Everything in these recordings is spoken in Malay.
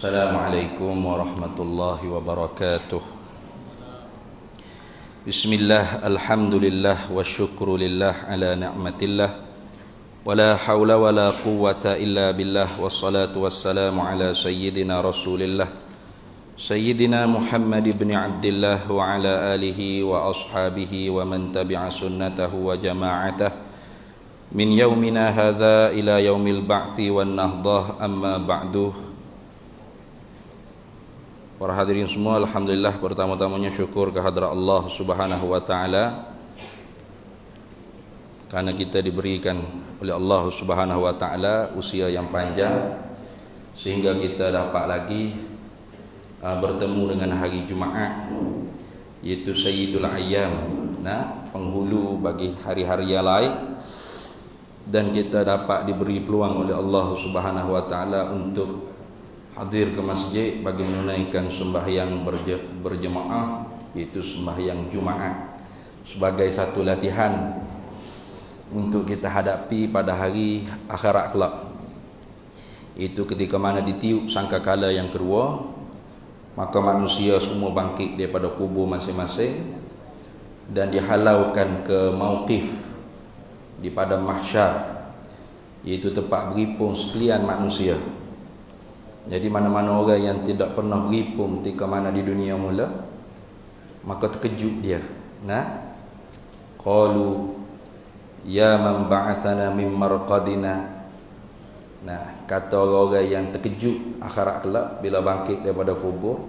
Assalamualaikum warahmatullahi wabarakatuh. Bismillah, alhamdulillah, wa syukru lillah ala ni'matillah, wa la hawla wa la quwwata illa billah, wassalatu wassalamu ala sayyidina rasulillah Sayyidina Muhammad ibn Abdillah wa ala alihi wa ashabihi wa man tabi'a sunnatahu wa jama'atah min yaumina hadha ila yaumil ba'thi wan nahdah, amma ba'du. Para hadirin semua, alhamdulillah, pertama-tamanya syukur kehadrat Allah Subhanahu wa taala karena kita diberikan oleh Allah Subhanahu wa taala usia yang panjang sehingga kita dapat lagi bertemu dengan hari Jumaat, yaitu Sayyidul Ayyam, penghulu bagi hari-hari yang lain, dan kita dapat diberi peluang oleh Allah Subhanahu wa taala untuk hadir ke masjid bagi menunaikan sembahyang berjemaah, yaitu sembahyang Jumaat, sebagai satu latihan untuk kita hadapi pada hari akhirat kelak. Itu ketika mana ditiup sangkakala yang kedua, maka manusia semua bangkit daripada kubur masing-masing dan dihalaukan ke mauqif di padang mahsyar, iaitu tempat berhimpun sekalian manusia. Jadi mana-mana orang yang tidak pernah berhimpun ketika mana di dunia mula, maka terkejut dia. Qalu ya man ba'athana min marqadina. Kata orang-orang yang terkejut akhirat kelak bila bangkit daripada kubur,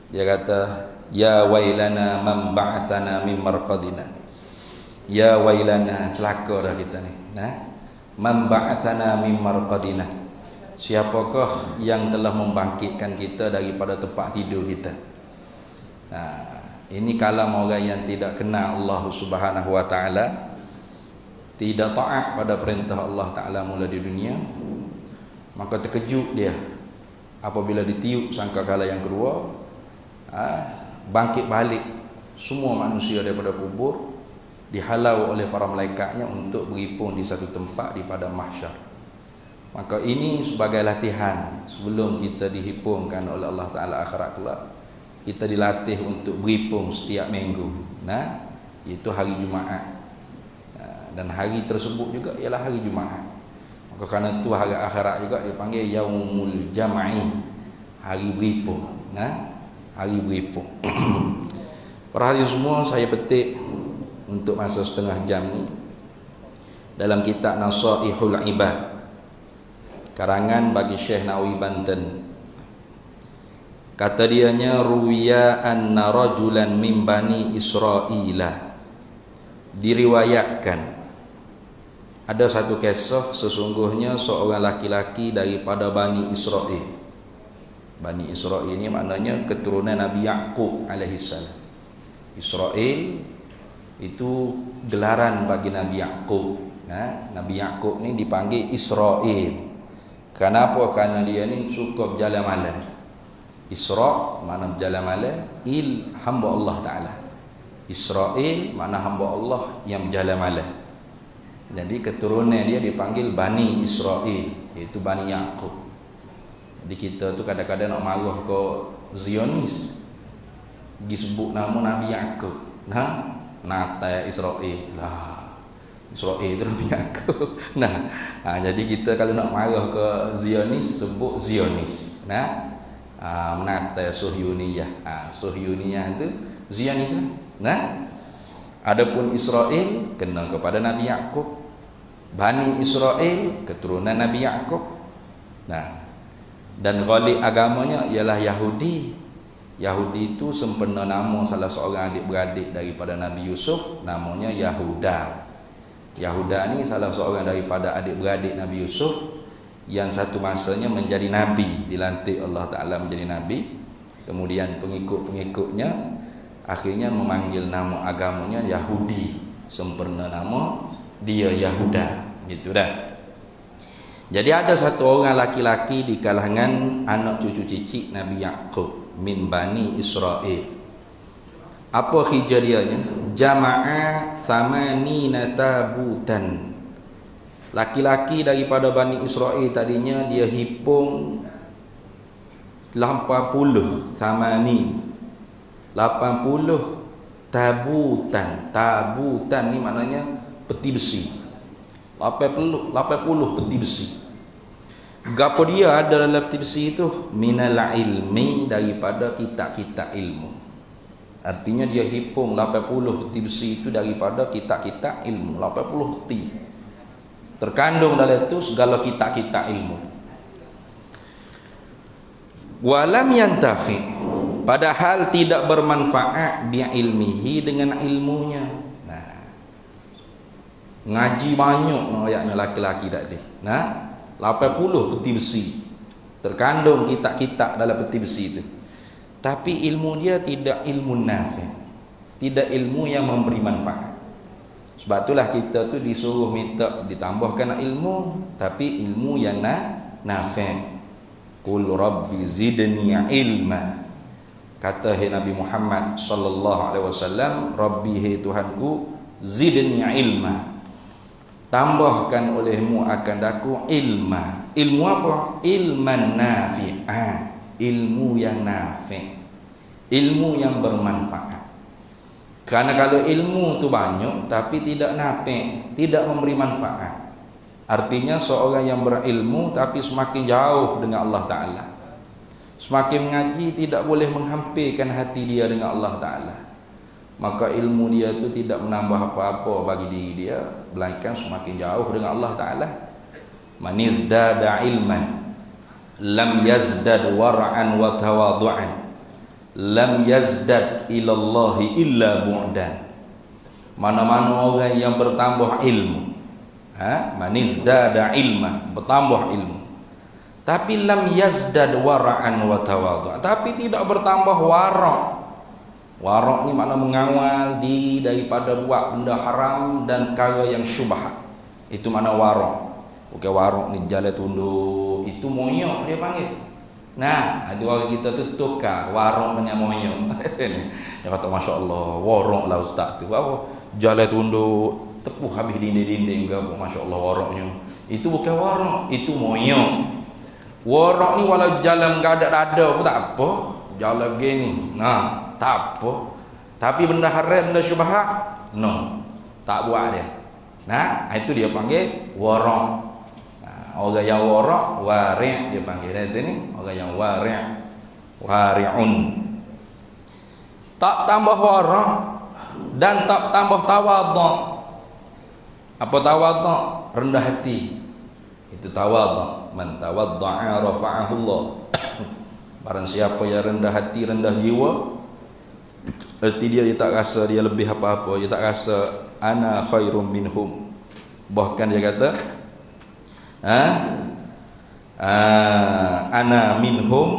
dia kata ya wailana man ba'athana min marqadina. Ya wailana, celaka dah kita ni. Man ba'athana min marqadina. Siapakah yang telah membangkitkan kita daripada tempat tidur kita? Ini kalam orang yang tidak kenal Allah Subhanahu wa taala, tidak taat pada perintah Allah taala mula di dunia, maka terkejut dia apabila ditiup sangkakala yang kedua, bangkit balik semua manusia daripada kubur, dihalau oleh para malaikatnya untuk berhimpun di satu tempat di padang mahsyar. Maka ini sebagai latihan sebelum kita dihimpunkan oleh Allah Ta'ala akhirat kelak. Kita dilatih untuk berhimpun setiap minggu, iaitu hari Jumaat. Dan hari tersebut juga ialah hari Jumaat. Maka kerana itu hari akhirat juga dipanggil Yaumul Jam'i, hari berhimpun. Hari berhimpun. Para hadirin semua, saya petik untuk masa setengah jam ni dalam kitab Nasaihul Ibad, karangan bagi Syekh Nawawi Banten. Kata dianya, ruwiya anna rajulan min bani Israila. Diriwayatkan ada satu kisah, sesungguhnya seorang laki-laki daripada Bani Israel. Bani Israel ini maknanya keturunan Nabi Yaqub alaihissalam. Israel itu gelaran bagi Nabi Yaqub. Nabi Yaqub ni dipanggil Israel. Kenapa? Kerana dia ni suka berjalan malam. Isra makna berjalan malam, hamba Allah Ta'ala. Israel makna hamba Allah yang berjalan malam. Jadi keturunan dia dipanggil Bani Israel, iaitu Bani Yaqub. Jadi kita tu kadang-kadang nak marah ke Zionis, pergi sebut nama Nabi Yaqub, Natal Israel lah. Israel itu Nabi Yaqub. Jadi kita kalau nak marah ke Zionis, sebut Zionis. Menata Suhyuniyah. Suhyuniyah itu Zionis lah. Adapun Israel kena kepada Nabi Yaqub. Bani Israel keturunan Nabi Yaqub. Dan ghalib agamanya ialah Yahudi. Yahudi itu sempena nama salah seorang adik-beradik daripada Nabi Yusuf, namanya Yahuda. Yahuda ni salah seorang daripada adik-beradik Nabi Yusuf yang satu masanya menjadi Nabi, dilantik Allah Ta'ala menjadi Nabi. Kemudian pengikut-pengikutnya akhirnya memanggil nama agamanya Yahudi, sempurna nama dia Yahuda, gitu dah. Jadi ada satu orang laki-laki di kalangan anak cucu cicit Nabi Yaqub min Bani Israel. Apa kejadiannya? Jama'a samanina tabutan. Laki-laki daripada Bani Israel tadinya dia himpun 80 samani 80 tabutan ni maknanya peti besi. 80 peti besi. Gapo dia ada dalam peti besi itu? Minal ilmi, daripada kitab-kitab ilmu. Artinya dia hipung 80 peti besi itu daripada kitab-kitab ilmu. 80 peti. Terkandung dalam itu segala kitab-kitab ilmu. Walam yantafi, padahal tidak bermanfaat bi ilmihi, dengan ilmunya. Nah, ngaji banyak ayatnya laki-laki tadi. Nah, 80 peti besi terkandung kitab-kitab dalam peti besi itu. Tapi ilmu dia tidak ilmu nafi', tidak ilmu yang memberi manfaat. Sebab itulah kita tu disuruh minta ditambahkan ilmu, tapi ilmu yang nafi'. Qul rabbi zidni ilma. Kata Nabi Muhammad sallallahu alaihi wasallam, Rabbi, hai Tuhanku, zidni ilma, tambahkan olehmu akan daku ilma. Ilmu apa? Ilman nafi'ah, ilmu yang nafi', ilmu yang bermanfaat. Karena kalau ilmu tu banyak tapi tidak nafi', tidak memberi manfaat, artinya seorang yang berilmu tapi semakin jauh dengan Allah Ta'ala. Semakin mengaji tidak boleh menghampirkan hati dia dengan Allah Ta'ala. Maka ilmu dia itu tidak menambah apa-apa bagi diri dia, melainkan semakin jauh dengan Allah Ta'ala. Man izdada ilman lam yazdad wara'an wa tawadu'an, lam yazdad ilallahi illa bu'dan. Mana-mana orang yang bertambah ilmu, man izdada ilman, bertambah ilmu, tapi lam yazdad wara'an wa tawadu'an, tapi tidak bertambah wara'. Wara' ni makna mengawal diri daripada buat benda haram dan perkara yang syubhat. Itu makna wara'. Bukan wara' ni jalan tunduk, itu moyok dia panggil. Nah, ada orang kita tu tukar wara' dengan moyok. Dia kata masya-Allah, wara' lah ustaz tu. Apa? Jalan tunduk, tepuh habis dinding-dinding ke apa, masya-Allah waroknya. Itu bukan warok, itu moyok. Warok ni walau jalan mengadak-adak pun tak apa, jalan begini, nah, tak apa. Tapi benda haram, benda syubhat, no, tak buat dia. Nah, itu dia panggil warok. Nah, orang yang warok, wari' dia panggil dia ni, orang yang wari', wari'un. Tak tambah warok dan tak tambah tawadhu'. Apa tawadhu'? Rendah hati. Itu tawadhu'. Man tawaddu'a rafa'ahu Allah. Barang siapa yang rendah hati, rendah jiwa, berarti dia tak rasa dia lebih apa-apa, dia tak rasa ana khairum minhum. Bahkan dia kata ana minhum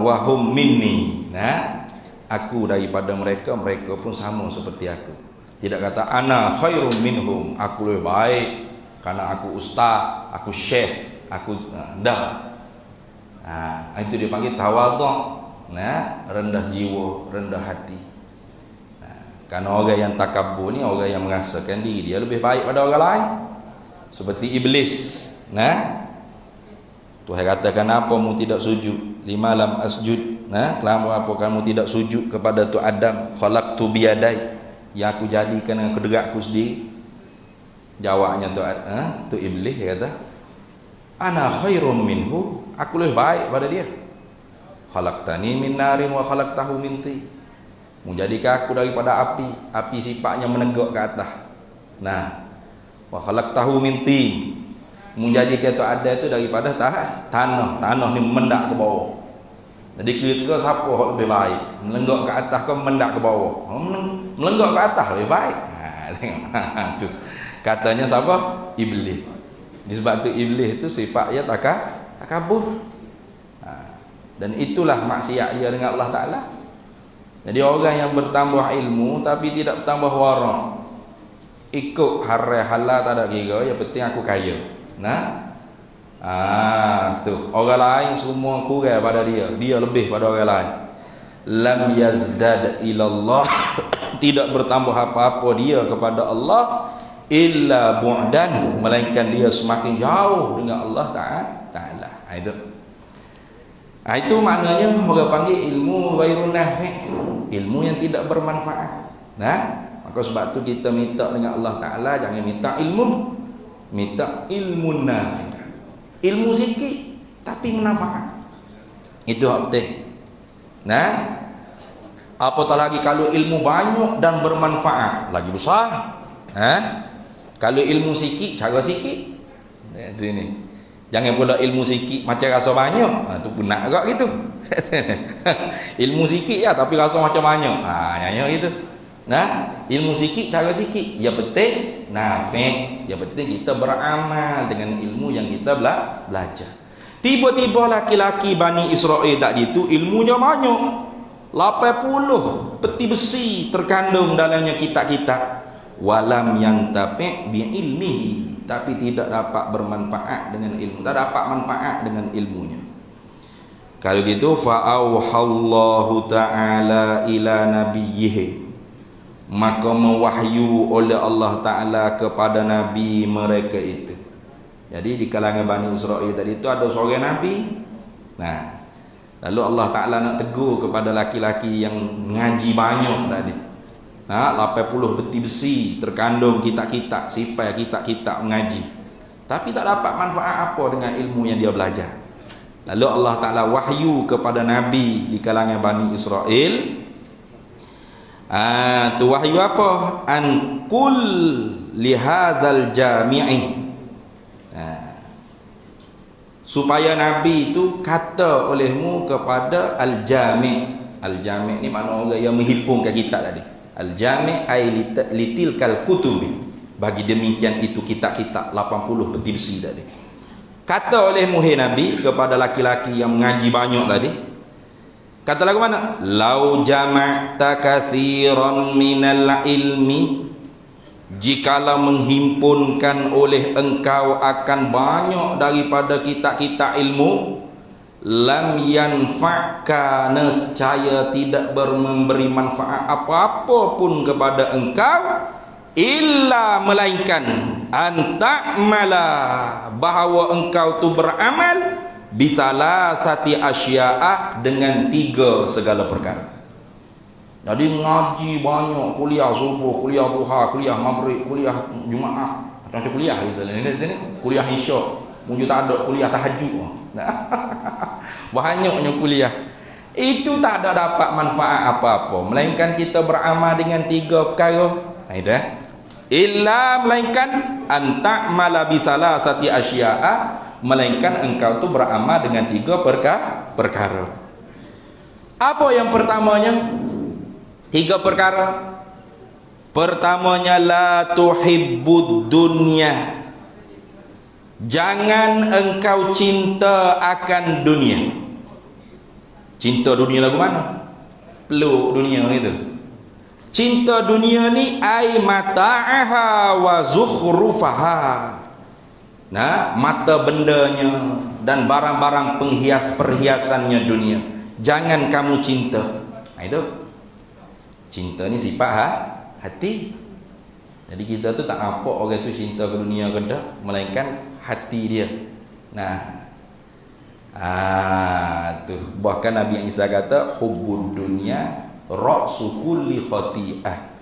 wa hum minni. Nah, aku daripada mereka, mereka pun sama seperti aku. Tidak kata ana khairum minhum, aku lebih baik karena aku ustaz, aku syekh, aku dah. Itu dia panggil tawadhu'. Nah, rendah jiwa, rendah hati. Karena orang yang takabur ni orang yang merasakan diri dia lebih baik pada orang lain. Seperti iblis. Nah, Tuhan kata, kenapa kamu tidak sujud? Lima lam asjud. Nah, kenapa kamu tidak sujud kepada tu Adam? Khalaqtu biyadai, yang aku jadikan dengan kedua aku sendiri. Jawabnya tu iblis, dia kata, ana khairum minhu, aku lebih baik pada dia. Khalaqtani min narin wa khalaqtahu min tin. Menjadikan aku daripada api, api sifatnya menegak ke atas. Nah, wa khalaqtahu min tin, menjadikan tu ada itu daripada tanah, tanah ni mendak ke bawah. Jadi kira-kira siapa yang lebih baik, melenggak ke atas ke mendak ke bawah? Melenggak ke atas lebih baik. Tengok tu. Katanya siapa? Iblis. Disebab tu iblis itu sifatnya takabur. Dan itulah maksiat ia dengan Allah Ta'ala. Jadi orang yang bertambah ilmu tapi tidak bertambah wara', ikut haram halal tak ada kira, yang penting aku kaya. Nah, tu orang lain semua kurang pada dia, dia lebih pada orang lain. Lam yazdad ilallah, tidak bertambah apa-apa dia kepada Allah illa bu'dan, melainkan dia semakin jauh dengan Allah Ta'ala. Itu maknanya orang panggil ilmu ghairun nafi', ilmu yang tidak bermanfaat. Maka sebab tu kita minta dengan Allah Ta'ala, jangan minta ilmu, minta ilmu nafi', ilmu sikit tapi manfaat. Itu hak penting. Apatah lagi kalau ilmu banyak dan bermanfaat, lagi besar. Kalau ilmu sikit, cara sikit. Sini. Jangan pula ilmu sikit macam rasa banyak. Tu pun nak agak gitu. Ilmu sikit ya tapi rasa macam banyak. Nyanyi gitu. Ilmu sikit, cara sikit. Yang penting nafi'. Yang penting kita beramal dengan ilmu yang kita belajar. Tiba-tiba laki-laki Bani Israel tadi itu ilmunya banyak. 80 peti besi terkandung dalamnya kitab-kitab. Walam yang tapi bi ilmihi, tapi tidak dapat bermanfaat dengan ilmu, tak dapat manfaat dengan ilmunya. Kalau gitu fa auhallahu ta'ala ila nabiyhi, maka mewahyu oleh Allah Ta'ala kepada nabi mereka itu. Jadi di kalangan Bani Israel tadi itu ada seorang nabi. Lalu Allah Ta'ala nak tegur kepada laki-laki yang ngaji banyak tadi. 80 peti besi terkandung kitab-kitab, sifat kitab-kitab mengaji, tapi tak dapat manfaat apa dengan ilmu yang dia belajar. Lalu Allah Ta'ala wahyu kepada Nabi di kalangan Bani Israel. Tu wahyu apa? An qul lihadzal jami'i. Supaya Nabi itu kata olehmu kepada al-jami'. Al-jami' ni makna orang yang menghimpunkan kitab tadi. Al-jami' ay litilkal kutubi, bagi demikian itu kitab-kitab 80 peti besi tadi. Kata oleh muhai Nabi kepada laki-laki yang mengaji banyak tadi, kata lagu mana? Lau jama'ta katsiran minal ilmi, jikalau menghimpunkan oleh engkau akan banyak daripada kitab-kitab ilmu, lam yanfa'ka, nescaya tidak memberi manfaat apa-apa pun kepada engkau, illa melainkan anta'mala, bahawa engkau tu beramal bisalah sati asya'ah, dengan 3 segala perkara. Jadi ngaji banyak, kuliah subuh, kuliah duha, kuliah maghrib, kuliah Jumaat, macam kuliah gitu ni, kuliah isyak, mungkin tak ada kuliah tahajud. Banyaknya kuliah itu tak ada dapat manfaat apa-apa, melainkan kita beramal dengan 3 perkara. Illa, melainkan anta'mala bisalasati asya'a, melainkan engkau tu beramal dengan 3 perkara. Apa yang pertamanya? 3 perkara. Pertamanya la tuhibbud dunya, jangan engkau cinta akan dunia. Cinta dunia lagu mana? Peluk dunia itu. Cinta dunia ni ai mata'aha wa zukhrufaha. Mata bendanya dan barang-barang perhiasannya dunia, jangan kamu cinta. Itu cinta ni sifat hati. Jadi kita tu tak nampak orang tu cinta ke dunia ke tak, melainkan hati dia. Tu bahkan Nabi Isa kata hubbud dunya ra'su kulli khati'ah.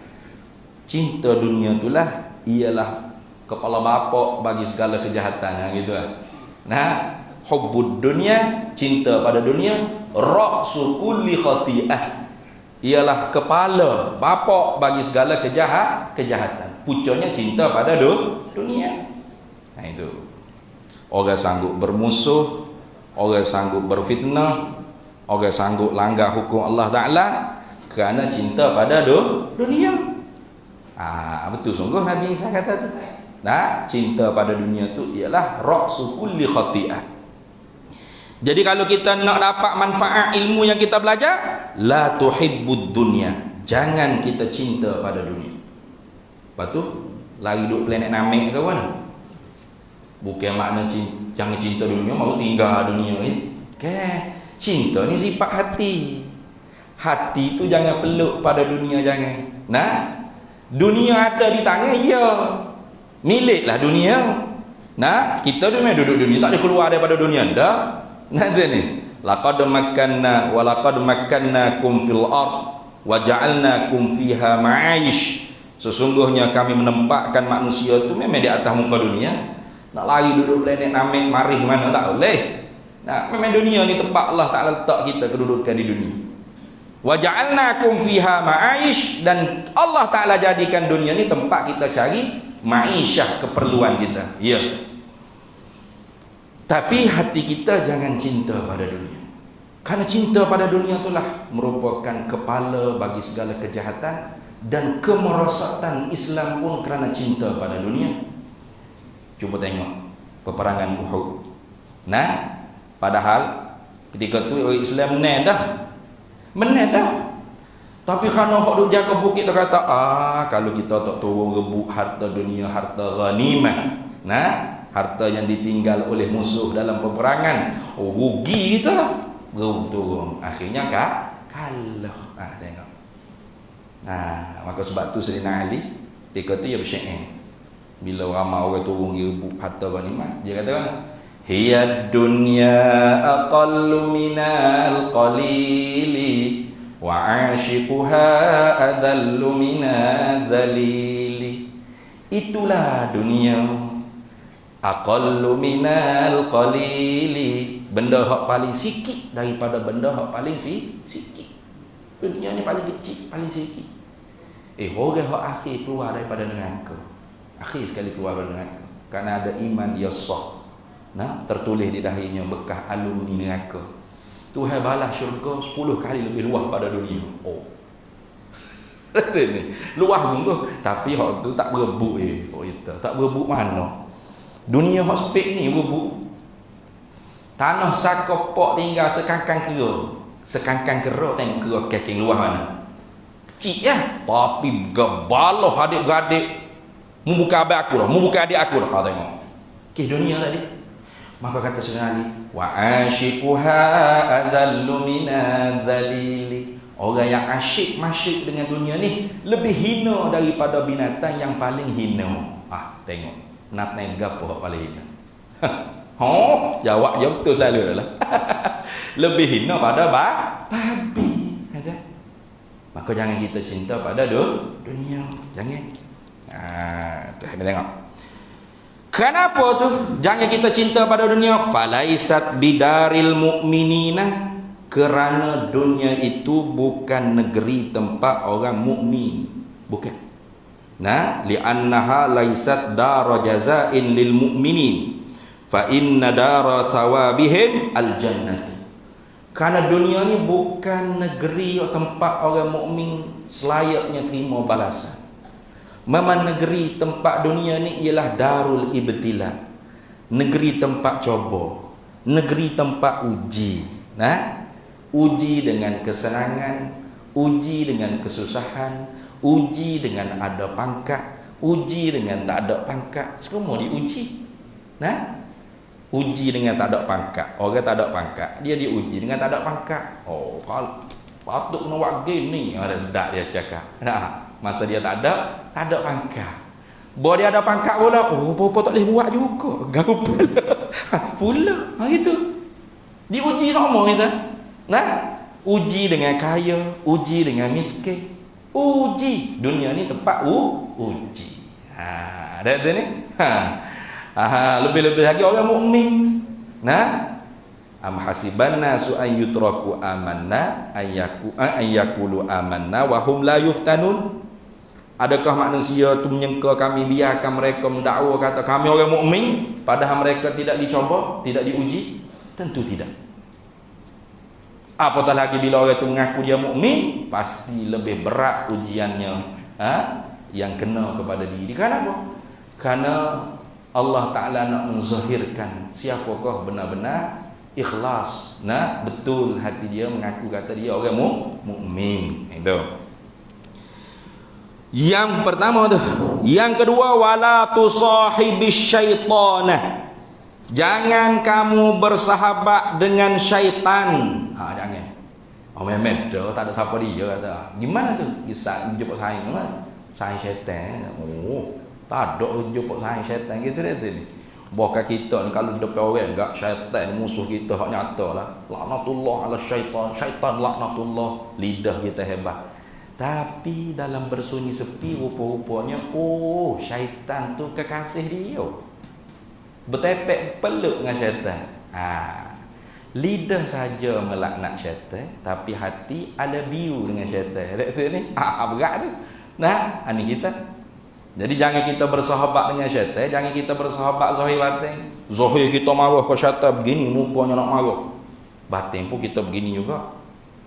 Cinta dunia itulah ialah kepala bapak bagi segala kejahatan, gitu. Hubbud dunya, cinta pada dunia, ra'su kulli khati'ah, ialah kepala bapak bagi segala kejahatan. Pucuknya cinta pada dunia. Itu. Orang sanggup bermusuh, orang sanggup berfitnah, orang sanggup langgar hukum Allah Ta'ala kerana cinta pada dunia. Betul sungguh Nabi Isa kata tu. Cinta pada dunia tu ialah ra'su kulli khati'ah. Jadi kalau kita nak dapat manfaat ilmu yang kita belajar, la tuhibbud dunya, jangan kita cinta pada dunia. Lepas tu lari duduk planet Namek ke mana? Bukan makna jangan cinta dunia mahu tinggal dunia ni. Cinta ni sifat hati. Hati tu jangan peluk pada dunia, jangan. Dunia ada di tangan, ya. Miliklah dunia. Nah, kita duduk dunia, tak boleh keluar daripada dunia dah. Nah, ni. Laqad makkanna wa laqad makkannakum fil ard wa ja'alnakum fiha ma'ish. Sesungguhnya kami menempatkan manusia itu memang di atas muka dunia. Nak lari duduk planet Namek Marikh mana tak boleh. Nah, memang dunia ni tempat Allah Taala letak kita kedudukan di dunia. Wa ja'alnakum fiha ma'ish, dan Allah Taala jadikan dunia ni tempat kita cari ma'isyah, keperluan kita. Ya. Tapi hati kita jangan cinta pada dunia. Karena cinta pada dunia itulah merupakan kepala bagi segala kejahatan dan kemerosotan Islam pun kerana cinta pada dunia. Cuba tengok peperangan Uhud. Nah, padahal ketika tu orang Islam menang dah. Tapi kerana hak duk jaga bukit dia kata, kalau kita tak turun rebut harta dunia, harta ghanimah, nah, harta yang ditinggal oleh musuh dalam peperangan, rugi kita. Turun. Akhirnya kalah. Tengok. Maka sebab tu Sayyidina Ali ketika tu dia bersyair. Bila ramai orang turun rebut harta ghanimah, dia kata, hiya dunya aqallu minal qalili wa 'ashiquha adallu minadh-dhalili. Itulah dunia aqallu minal qalili, benda hak paling sikit daripada benda hak paling sikit. Dunia ni paling kecil, paling sikit. Orang hak akhir keluar daripada neraka. Akhir sekali keluar daripada neraka kerana ada iman dia sah. Nah, tertulis di dahinya bekas alumni neraka. Tuhan balas syurga 10 kali lebih luas pada dunia. Luas sungguh. Tapi hak tu tak berebut kita. Tak berebut mana? Dunia hak sepik ni berebut. Tanah sakopok tinggal sekangkang kera. Sekangkang kera tengok kera kaki luar mana. Kecil ya, tapi gebaloh adik-beradik. Membuka abang aku lah, membuka adik aku lah. Tengok. Dunia tadi. Maka kata Sayyidina Ali, wa asyiquha adallu minadh-dhalili. Orang yang asyik dengan dunia ni lebih hina daripada binatang yang paling hina. Tengok. Nak naik gapo hak paling hina. Jawab je betul selalu lah. Lebih hina pada babi. Kata. Maka jangan kita cinta pada dunia. Jangan. Tu kita tengok. Kenapa tu? Jangan kita cinta pada dunia. Falaisat bidaril mu'minina, kerana dunia itu bukan negeri tempat orang mukmin. Bukan. Nah, li'annaha laisat dara jazain lil mu'minin. Fa inna dara thawabihim al-jannah. Kerana dunia ni bukan negeri atau tempat orang mukmin selayaknya terima balasan. Memang negeri tempat dunia ni ialah darul ibtila, negeri tempat coba, negeri tempat uji. Nah, uji dengan kesenangan, uji dengan kesusahan, uji dengan ada pangkat, uji dengan tak ada pangkat, semua diuji. Nah, uji dengan tak ada pangkat. Orang tak ada pangkat, dia diuji dengan tak ada pangkat. Patut kena buat game ni. Ada sedap dia cakap. Masa dia tak ada pangkat. Bahawa dia ada pangkat pula, apa tak boleh buat juga. Gau pula. Gitu. Diuji sama kita. Nah, uji dengan kaya, uji dengan miskin. Uji. Dunia ni tempat uji. Ada ni. Lebih-lebih lagi orang mukmin. Nah, am hasiban nasu an yutraku amanna ayyakulu amanna wa hum la yuftanun. Adakah manusia tu menyangka kami biarkan mereka mendakwa kata kami orang mukmin padahal mereka tidak dicoba, tidak diuji? Tentu tidak. Apatah lagi bila orang itu mengaku dia mukmin, pasti lebih berat ujiannya yang kena kepada diri. Kenapa? Karena Allah Ta'ala nak menzahirkan siapakah benar-benar ikhlas, betul hati dia mengaku kata dia orang mukmin. Itu. Yang pertama tu. Yang kedua, wala tusahibis syaitana. Jangan kamu bersahabat dengan syaitan. Jangan. Memang tak ada siapa dia kata. Gimana tu? Kisah jumpa saya mana? Saya syaitan. Tak ada jumpa saing syaitan gitu dia tu ni. Bahkan kita ni kalau depan orang enggak syaitan musuh kita hak nyatalah. Laknatullah ala syaitan, syaitan laknatullah. Lidah kita hebat. Tapi dalam bersunyi sepi rupa-rupanya syaitan tu kekasih dia. Bertepek peluk dengan syaitan. Lidah saja melaknat syaitan, tapi hati ada biu dengan syaitan. Betul ni? Berat tu. Nah, ini kita. Jadi jangan kita bersahabat dengan syaitan, jangan kita bersahabat zahir batin. Zahir kita marah ke syaitan begini, mukanya nak marah. Batin pun kita begini juga.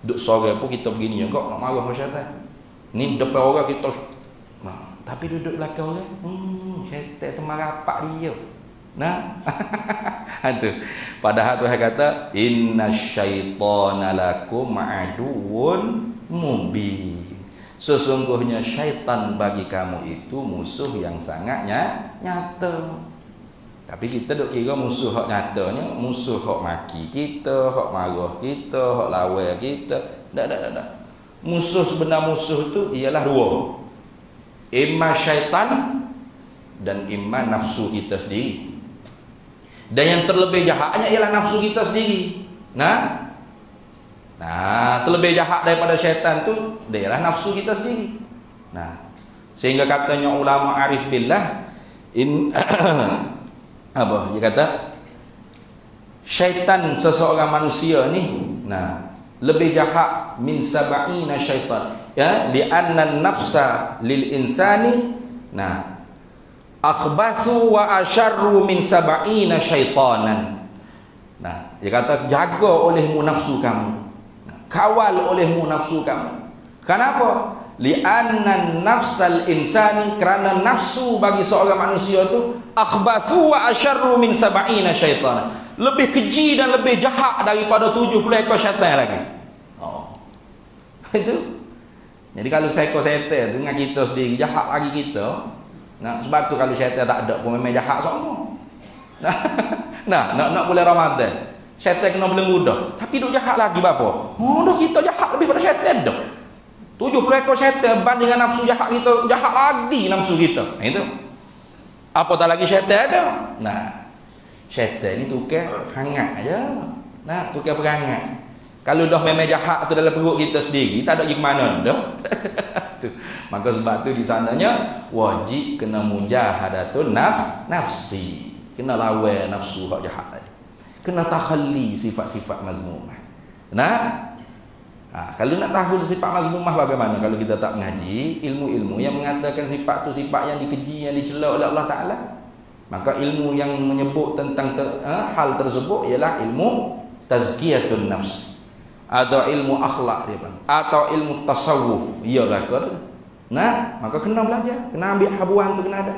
Duk sore pun kita begini juga nak marah ke syaitan. Ni depan orang kita tapi duduk belakang orang, syaitan tu merapak dia. Nah. Tu. Padahal Tuhan kata innasyaitana lakum aduwwun mubin. Sesungguhnya syaitan bagi kamu itu musuh yang sangat nyata. Tapi kita duk kira musuh hak nyatanya, musuh hak maki kita, hak marah kita, hak lawan kita. Tak. Musuh sebenar musuh tu ialah dua. Imma syaitan dan imma nafsu kita sendiri. Dan yang terlebih jahatnya ialah nafsu kita sendiri. Nah, terlebih jahat daripada syaitan tu dia ialah nafsu kita sendiri. Nah, sehingga katanya ulama arif billah apa dia kata? Syaitan seseorang manusia ni, lebih jahat min sab'ina syaitan. Ya, li'anna nafsa lil insani akhbasu wa asyarru min sab'ina syaitanan. Dia kata jaga olehmu nafsu kamu. Kawal olehmu nafsu kamu. Kenapa? Li'anna nafsal insani, kerana nafsu bagi seorang manusia tu akhbathu wa asyarru min sab'ina syaitan. Lebih keji dan lebih jahat daripada 70 ekor syaitan lagi. Itu. Jadi kalau seekor syaitan tu dengan kita sendiri jahat lagi kita. Sebab tu kalau syaitan tak ada pun memang jahat semua. Nak bulan Ramadan. Syaitan kena belenggu dah. Tapi duk jahat lagi berapa? Dah kita jahat lebih pada syaitan dah. 70 ekor syaitan banding dengan nafsu jahat kita, jahat lagi nafsu kita. Itu. Apa tak lagi syaitan ada? Syaitan ni tukar hangat aja. Tukar perangai. Kalau dah memang jahat tu dalam perut kita sendiri, tak ada pergi ke mana dah. Maka sebab tu di sananya wajib kena mujahadatun nafsi. Kena lawan nafsu hak jahat tadi. Kena takhalli sifat-sifat mazmumah. Kalau nak tahu sifat mazmumah bagaimana kalau kita tak mengaji ilmu-ilmu yang mengatakan sifat tu sifat yang dikeji, yang dicela oleh Allah Ta'ala, maka ilmu yang menyebut tentang hal tersebut ialah ilmu tazkiyatun nafs atau ilmu akhlak dia bang, atau ilmu tasawuf. Iyalah ke? Maka kena belajar, kena ambil habuan tu, kena ada.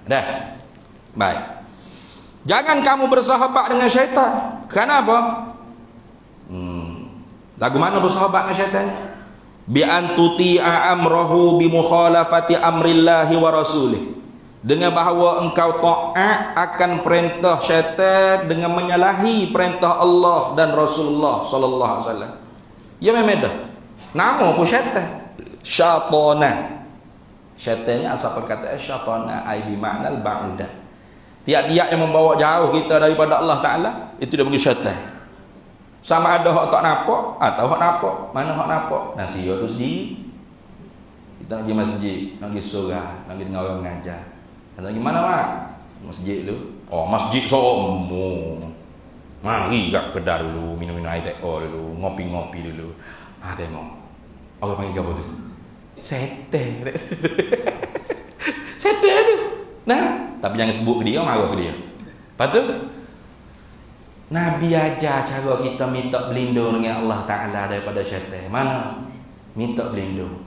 Dah. Baik. Jangan kamu bersahabat dengan syaitan. Kenapa? Lagu mana bersahabat dengan syaitan? Bi an tuti'a amrahu bi mukhalafati amrillahi wa rasulih. Dengan bahawa engkau taat akan perintah syaitan dengan menyalahi perintah Allah dan Rasulullah sallallahu alaihi wasallam. Ya memang dah. Nama pun syaitan. Syaitana. Syaitannya asal perkataan syaitana ai bi makna al-ba'udah. Tiap-tiap yang membawa jauh kita daripada Allah Ta'ala, itu dia panggil syaitan. Sama ada hak tak nampak atau hak nampak. Mana hak nampak? Nasihat tu sendiri. Kita nak pergi masjid, nak pergi surah, nak pergi dengar orang mengajar. Kata pergi mana mak? Masjid tu. Masjid semua. Mari kat kedai dulu, minum-minum air teh dulu, ngopi-ngopi dulu. Tengok. Allah panggil apa tu? Syaitan. Syaitan tu. Tapi jangan sebut ke dia, marah ke dia. Lepas tu Nabi ajar cara kita minta berlindung dengan Allah Ta'ala daripada syaitan. Mana? Minta berlindung.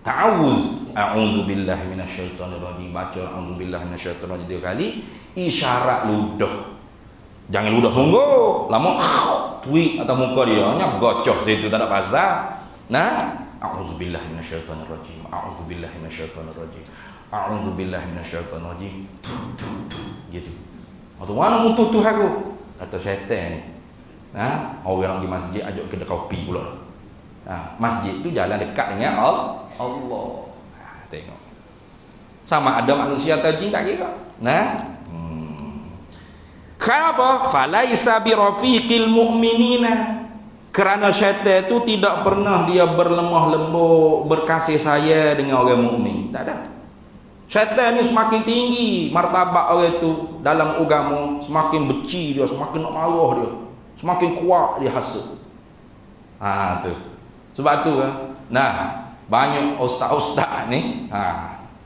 Ta'awuz. A'udzubillahi minasyaitonirrajim. Baca a'udzubillahi minasyaitonirrajim 3 kali. Isyarat ludah. Jangan ludah sungguh. Lama tweet atas muka dia, gocoh situ tak ada pasal. A'udzubillahi minasyaitonirrajim. A'udzubillahi minasyaitonirrajim. A'udzubillahi minasyaitonirrajim. Gitu. Atau mana mutuh tu aku? Kata syaitan ni. Orang pergi masjid ajak kedai kopi pula. Masjid tu jalan dekat dengan Allah. Tengok. Sama ada manusia atau jin tak kira. Nah, kenapa? Falaisa birafiqil mu'minina. Kerana syaitan itu tidak pernah dia berlemah lembut, berkasih sayang dengan orang mukmin. Tak ada. Syaitan ni semakin tinggi martabat orang itu dalam agama, semakin benci dia, semakin nak marah dia, semakin kuat dia hasad. Tu. Sebab tu nah, banyak ustaz-ustaz ni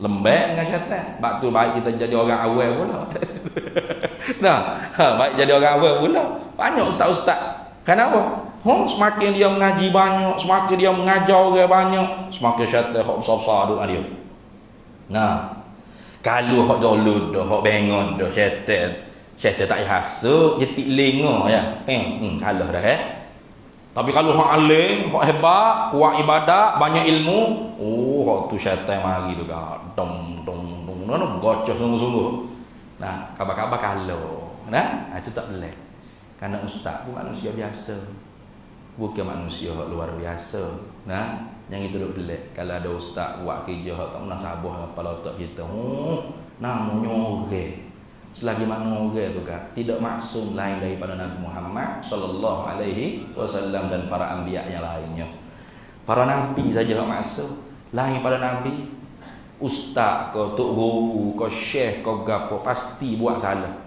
lembek dengan syaitan. Sebab tu baik kita jadi orang awal pula. Baik jadi orang awal pula. Banyak ustaz-ustaz. Kenapa? Semakin dia mengaji banyak, semakin dia mengajar orang banyak, semakin syaitan hak besar-besar doa dia. Nah, kalau hak jolud dah, hak bengon dah syaitan tak hasud, jetik lenga ya. Kalah dah Tapi kalau hak alim, hak hebat, kuat ibadat, banyak ilmu, hak tu syaitan mari tu dong gocah sungguh-sungguh. Nah, khabar-khabar kalau. Nah, itu tak boleh. Karena ustaz pun manusia biasa. Bukan manusia yang luar biasa. Nah, yang itu duk pelik. Kalau ada ustaz buat kerja hak tak pernah sabar kepala otak kita. Namanya orang. Selagi mana orang tu kan tidak maksum lain daripada Nabi Muhammad sallallahu alaihi wasallam dan para anbiya yang lainnya. Para nabi saja tak maksum. Lain pada nabi, ustaz ke tok guru ke syekh ke gapo pasti buat salah.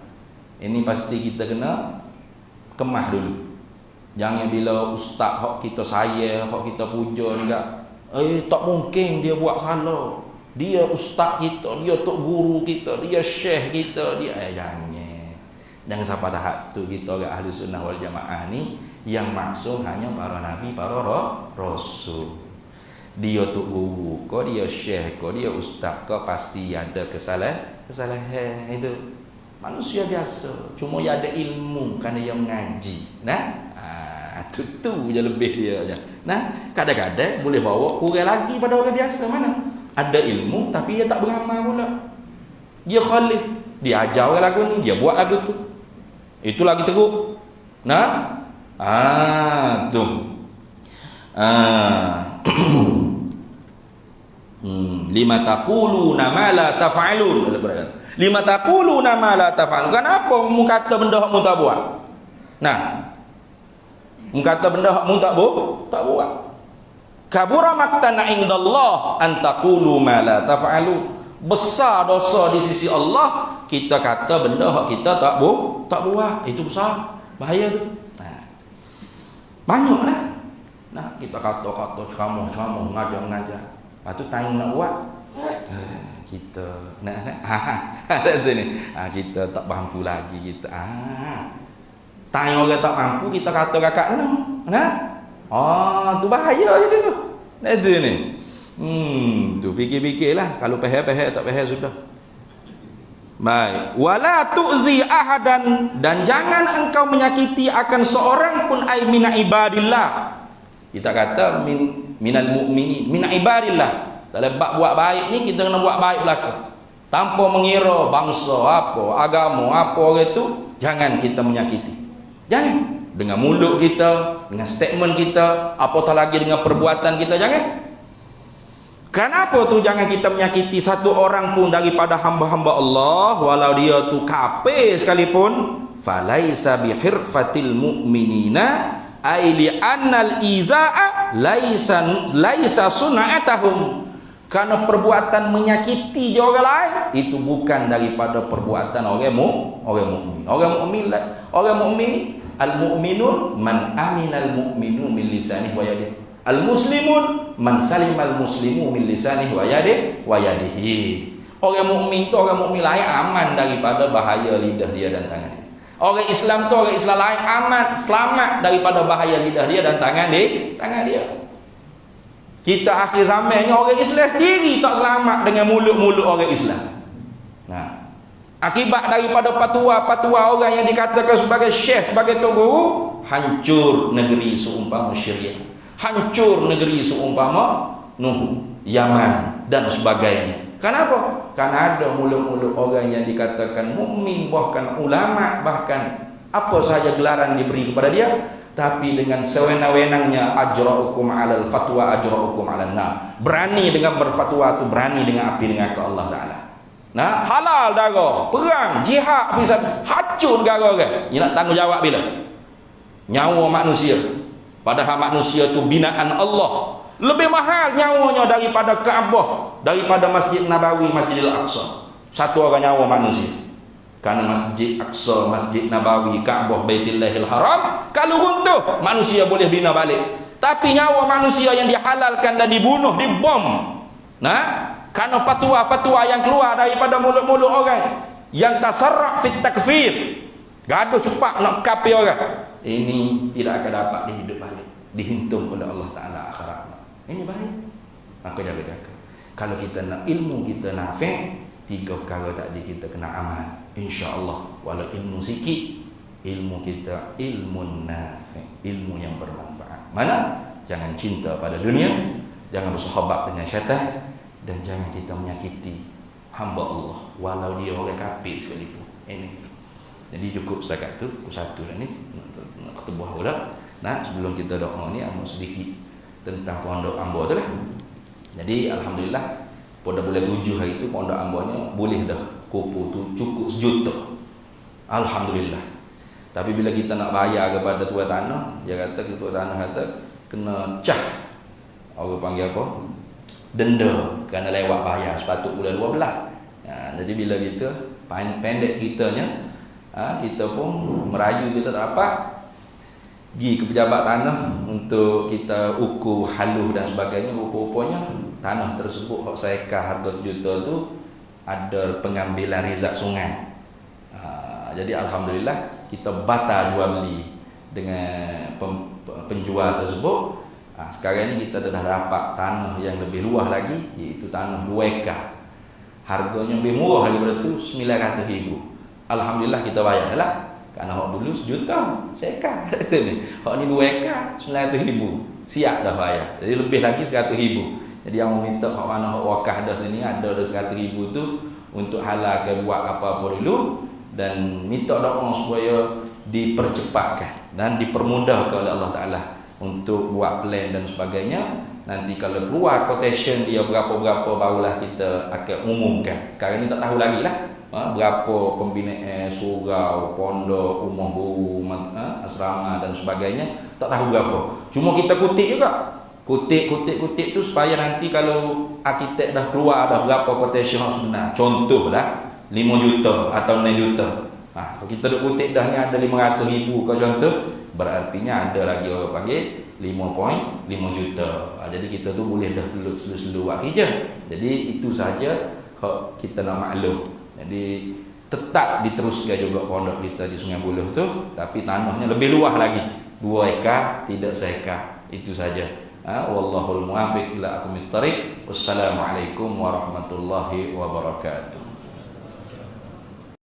Ini pasti kita kena kemah dulu. Jangan bila ustaz hak kita sayang, hak kita puja juga, tak mungkin dia buat salah. Dia ustaz kita, dia tok guru kita, dia syekh kita, dia jangan sampai tahap tu kita orang ahli sunnah wal jamaah ni yang maksum hanya para nabi, para rasul. Dia tok guru ko, dia syekh ko, dia ustaz ko, pasti ada kesalahan itu. Manusia biasa, cuma dia ada ilmu kerana dia mengaji. Nah, tu je lebih dia je. Nah, kadang-kadang boleh bawa kurang lagi pada orang biasa mana? Ada ilmu tapi dia tak beramal pula. Dia khalif, dia ajar orang lagu ni, dia buat lagu tu. Itu lagi teruk. Nah, tu. Lima taquluna ma la taf'alun. Lima taquluna ma la taf'alun. Kenapa mu kata benda hak mu tak buat? Nah, mu kata benda hak mu tak buat. Kabura maqtana indallah an taqulu ma la taf'alun. Besar dosa di sisi Allah kita kata benda hak kita tak buat. Itu besar, bahaya tu. Banyaklah. Nah, kita kata ceramah ngajar. Lepas tu tanya nak buat, kita ada tu ni. Kita tak mampu lagi kita. Tanya orang tak mampu kita kata kakak nah. Tu bahaya je tu. Itu ni. Tu fikir-fikirlah, kalau pahal tak pahal sudah. Baik, wala tu'zi ahadan, dan jangan engkau menyakiti akan seorang pun ai min ibadillah. Kita kata minal mu'minin, min ibadillah. Dalam bab buat baik ni kita kena buat baik belaka. Tanpa mengira bangsa apa, agama apa orang tu, jangan kita menyakiti. Jangan dengan mulut kita, dengan statement kita, apatah lagi dengan perbuatan kita, jangan. Kenapa tu jangan kita menyakiti satu orang pun daripada hamba-hamba Allah walau dia tu kafir sekalipun? Falaisa bihirfatil mu'minina ay li annal izaa laisa sun'atahum. Karena perbuatan menyakiti orang lain itu bukan daripada perbuatan orang mukmin. Orang mukmin al-mu'minun man aminal mu'minu min lisanihi wa yadihi. Al-muslimun man salimal muslimu min lisanihi wa yadihi. Orang mukmin tu orang mukmin lain aman daripada bahaya lidah dia dan tangan dia. Orang Islam tu orang Islam lain aman, selamat daripada bahaya lidah dia dan tangan dia. Kita akhir zamannya orang Islam sendiri tak selamat dengan mulut-mulut orang Islam. Nah, akibat daripada fatwa-fatwa orang yang dikatakan sebagai syekh, sebagai guru, hancur negeri seumpama Syria, hancur negeri seumpama Nuh, Yaman dan sebagainya. Kenapa? Karena ada mulut-mulut orang yang dikatakan mukmin, bahkan ulama, bahkan apa sahaja gelaran diberi kepada dia, tapi dengan sewenang-wenangnya ajra'ukum 'alal fatwa ajra'ukum 'alan nar. Berani dengan berfatwa tu berani dengan api neraka Allah Taala. Nah, halal darah, perang, jihad bisa hancur negara orang. Dia nak tanggungjawab bila? Nyawa manusia. Padahal manusia tu binaan Allah. Lebih mahal nyawanya daripada Kaabah, daripada Masjid Nabawi, Masjidil Aqsa. Satu orang nyawa manusia. Karena Masjid Aqsa, Masjid Nabawi, Kaabah, Baitullahil Haram, kalau runtuh, manusia boleh bina balik. Tapi nyawa manusia yang dihalalkan dan dibunuh, dibom. Nah, karena fatwa-fatwa yang keluar daripada mulut-mulut orang yang tasarrak fit takfir, gaduh cepat nak kafir orang, ini tidak akan dapat dihidup balik, dihitung oleh Allah Ta'ala akhirat. Ini baik. Maka jaga-jaga. Kalau kita nak ilmu kita nafi', 3 perkara tadi kita kena amal. InsyaAllah, walau ilmu sikit, ilmu kita ilmu nafi', ilmu yang bermanfaat. Mana? Jangan cinta pada dunia, jangan bersahabat dengan syaitan, dan jangan kita menyakiti hamba Allah walau dia orang kafir sekalipun. Ini. Jadi cukup setakat tu, satu dah ni nak ketebuh pula. Nah, sebelum kita doa ni amat sedikit tentang pondok Ambo tu lah. Jadi alhamdulillah pada bulan 7 hari tu pondok Ambonya boleh dah kupu tu cukup 1 juta. Alhamdulillah. Tapi bila kita nak bayar kepada tuan tanah, dia kata tuan tanah kata kena cah. Orang panggil apa? Denda kerana lewat bayar sepatut bulan 12. Jadi bila kita pendek ceritanya, kita pun merayu kita tak dapat pergi ke pejabat tanah untuk kita ukur haluh dan sebagainya. Rupa-rupanya tanah tersebut hak seekar harga 1 juta tu ada pengambilan rizat sungai. Jadi alhamdulillah kita batal jual beli dengan penjual tersebut. Sekarang ni kita dah dapat tanah yang lebih luas lagi, iaitu tanah 2 ekar. Harganya lebih murah daripada tu, 900,000. Alhamdulillah kita bayar lah. Kerana hak dulu 1 juta seekar. Hak ni 2 ekar 900,000. Siap dah bayar. Jadi lebih lagi 100,000. Jadi yang meminta hak mana hak wakaf dah sini ada 100,000 tu untuk halalkan buat apa-apa dulu, dan minta doa supaya dipercepatkan dan dipermudahkan oleh Allah Taala untuk buat plan dan sebagainya. Nanti kalau keluar quotation dia berapa-berapa barulah kita akan umumkan. Sekarang ni tak tahu lagi lah. Berapa pembinaan surau, pondok, rumah guru, asrama dan sebagainya, tak tahu berapa. Cuma kita kutip juga. Kutip tu supaya nanti kalau arkitek dah keluar dah berapa quotation sebenar. Contohlah 5 juta atau 6 juta. Kalau kita duk kutip dah ni ada 500,000 ke contoh, berartinya ada lagi orang panggil 5.5 juta. Jadi kita tu boleh dah selu-selu buat kerja. Jadi itu saja kita nak maklum. Jadi tetap diteruskan juga pondok kita di Sungai Buloh tu, tapi tanahnya lebih luas lagi, 2 ekar tidak seekar. Itu saja. Wallahul muwaffiq ila aqwamit thariq. Wassalamualaikum warahmatullahi wabarakatuh.